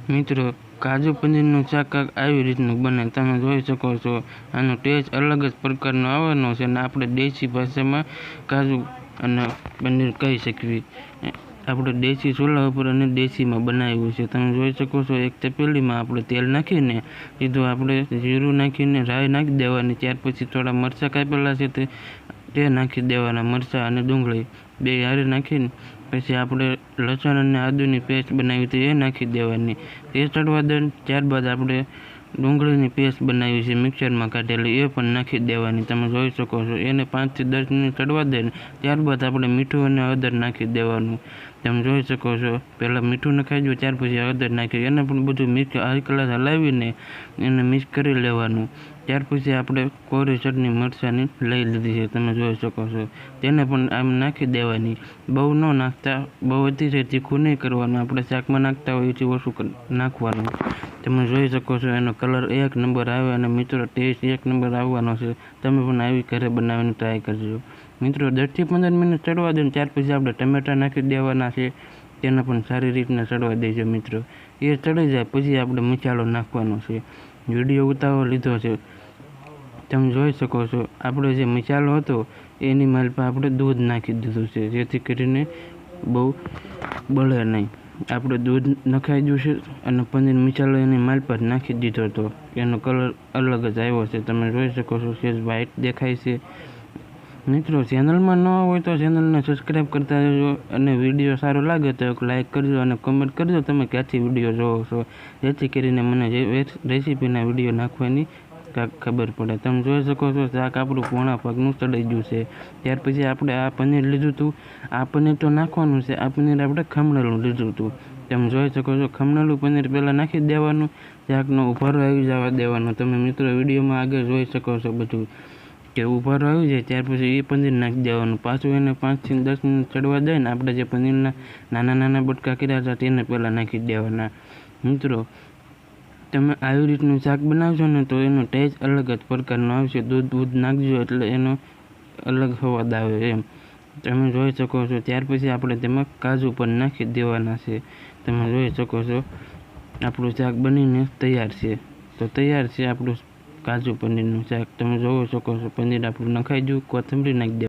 મિત્રો કાજુ પનીરનું શાક કાંઈક આવી રીતનું બને, તમે જોઈ શકો છો। આનો ટેસ્ટ અલગ જ પ્રકારનો આવવાનો છે અને આપણે દેશી ભાષામાં કાજુ અને પનીર કહી શકીએ। આપણે દેશી ચૂલા ઉપર અને દેશીમાં બનાવ્યું છે, તમે જોઈ શકો છો। એક તપેલીમાં આપણે તેલ નાખીને સીધું આપણે જીરું નાખીને રાઈ નાખી દેવાની, ત્યાર પછી થોડા મરચાં કાપેલા છે તે નાખી દેવાના, મરચાં અને ડુંગળી બે હારે નાખીને પછી આપણે લસણ અને આદુની પેસ્ટ બનાવી હતી એ નાખી દેવાની, તે ચડવા દે। ત્યારબાદ આપણે ડુંગળીની પેસ્ટ બનાવી છે મિક્સરમાં કાઢેલી એ પણ નાખી દેવાની, તમે જોઈ શકો છો। એને 5 થી 10 મિનિટ ચડવા દે, ત્યારબાદ આપણે મીઠું અને હળદર નાખી દેવાનું, તમે જોઈ શકો છો। પહેલાં મીઠું નખાઈ ગયું, ત્યાર પછી હળદર નાખી, એને પણ બધું મિક્સ હલકલાસ હલાવીને એને મિક્સ કરી લેવાનું। ત્યાર પછી આપણે કોરી ચટણી મરચાંની લઈ લીધી છે, તમે જોઈ શકો છો। તેને પણ આમ નાખી દેવાની, બહુ ન નાખતા, બહુ અતિશય તીખું નહીં કરવાનું, આપણે શાકમાં નાખતા હોય એથી ઓછું નાખવાનું, તમે જોઈ શકો છો। એનો કલર એક નંબર આવે અને મિત્રો ટેસ્ટ એક નંબર આવવાનો છે, તમે પણ આવી ઘરે બનાવીને ટ્રાય કરજો। મિત્રો 10 થી 15 મિનિટ ચડવા દો, ત્યાર પછી આપણે ટમેટાં નાખી દેવાના છે, તેને પણ સારી રીતના ચડવા દેજો મિત્રો। એ ચડી જાય પછી આપણે મસાલો નાખવાનો છે, વિડીયો ઉતાવળ લીધો છે, તમે જોઈ શકો છો। આપણે જે મસાલો હતો એની માલપા આપણે દૂધ નાખી દીધું છે, જેથી કરીને બહુ બળે નહીં। આપણે દૂધ નખાઈ ગયું છે અને પનીર મસાલો એની માલપા જ નાખી દીધો હતો, એનો કલર અલગ જ આવ્યો છે, તમે જોઈ શકો છો। સેજ વ્હાઈટ દેખાય છે। મિત્રો ચેનલમાં ન હોય તો ચેનલને સબસ્ક્રાઈબ કરતા રહેજો અને વિડીયો સારો લાગે તો એક લાઇક કરજો અને કમેન્ટ કરજો તમે ક્યાંથી વિડીયો જોવો છો, જેથી કરીને મને જે રેસીપીના વિડીયો નાખવાની ખબર પડે। તમે જોઈ શકો છો શાક આપણું પોણા પગનું ચડી ગયું છે। ત્યાર પછી આપણે આ પનીર લીધું હતું, આ પનીર તો નાખવાનું છે, આ પનીર આપણે ખમણેલું લીધું હતું, તમે જોઈ શકો છો। ખમણેલું પનીર પહેલાં નાખી દેવાનું, શાકનો ઉભારો આવી જવા દેવાનો, તમે મિત્રો વિડીયોમાં આગળ જોઈ શકો છો બધું કે ઉભારો આવી જાય ત્યાર પછી એ પનીર નાખી દેવાનું, પાછું એને 5 થી 10 મિનિટ ચડવા દઈને આપણે જે પનીરના નાના નાના બટકા કર્યા હતા તેને પહેલાં નાખી દેવાના। મિત્રો તમે આવી રીતનું શાક બનાવશો ને તો એનો ટેસ્ટ અલગ જ પ્રકારનો આવશે, દૂધ નાખજો એટલે એનો અલગ સ્વાદ આવે એમ, તમે જોઈ શકો છો। ત્યાર પછી આપણે તેમાં કાજુ પણ નાખી દેવાના છે, તમે જોઈ શકો છો। આપણું શાક બનીને તૈયાર છે, તો તૈયાર છે આપણું કાજુ પનીરનું શાક, તમે જોઈ શકો છો। પનીર આપણું નખાઈ ગયું, કોથમરી નાખી દે।